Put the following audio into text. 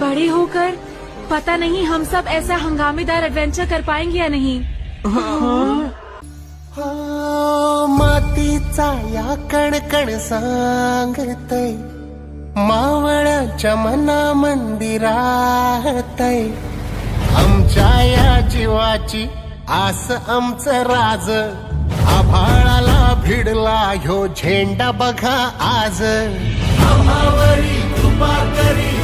बड़े होकर पता नहीं हम सब ऐसा हंगामेदार एडवेंचर कर पाएंगे या नहीं। मातीचा या कणकण सांगतय, मावळ्याच्या मना मंदिरातय, आमच्या या जीवाची आस आमचं राज, आभाळाला भिडला ह्यो झेंडा बघा आज, आभावरी कृपा करी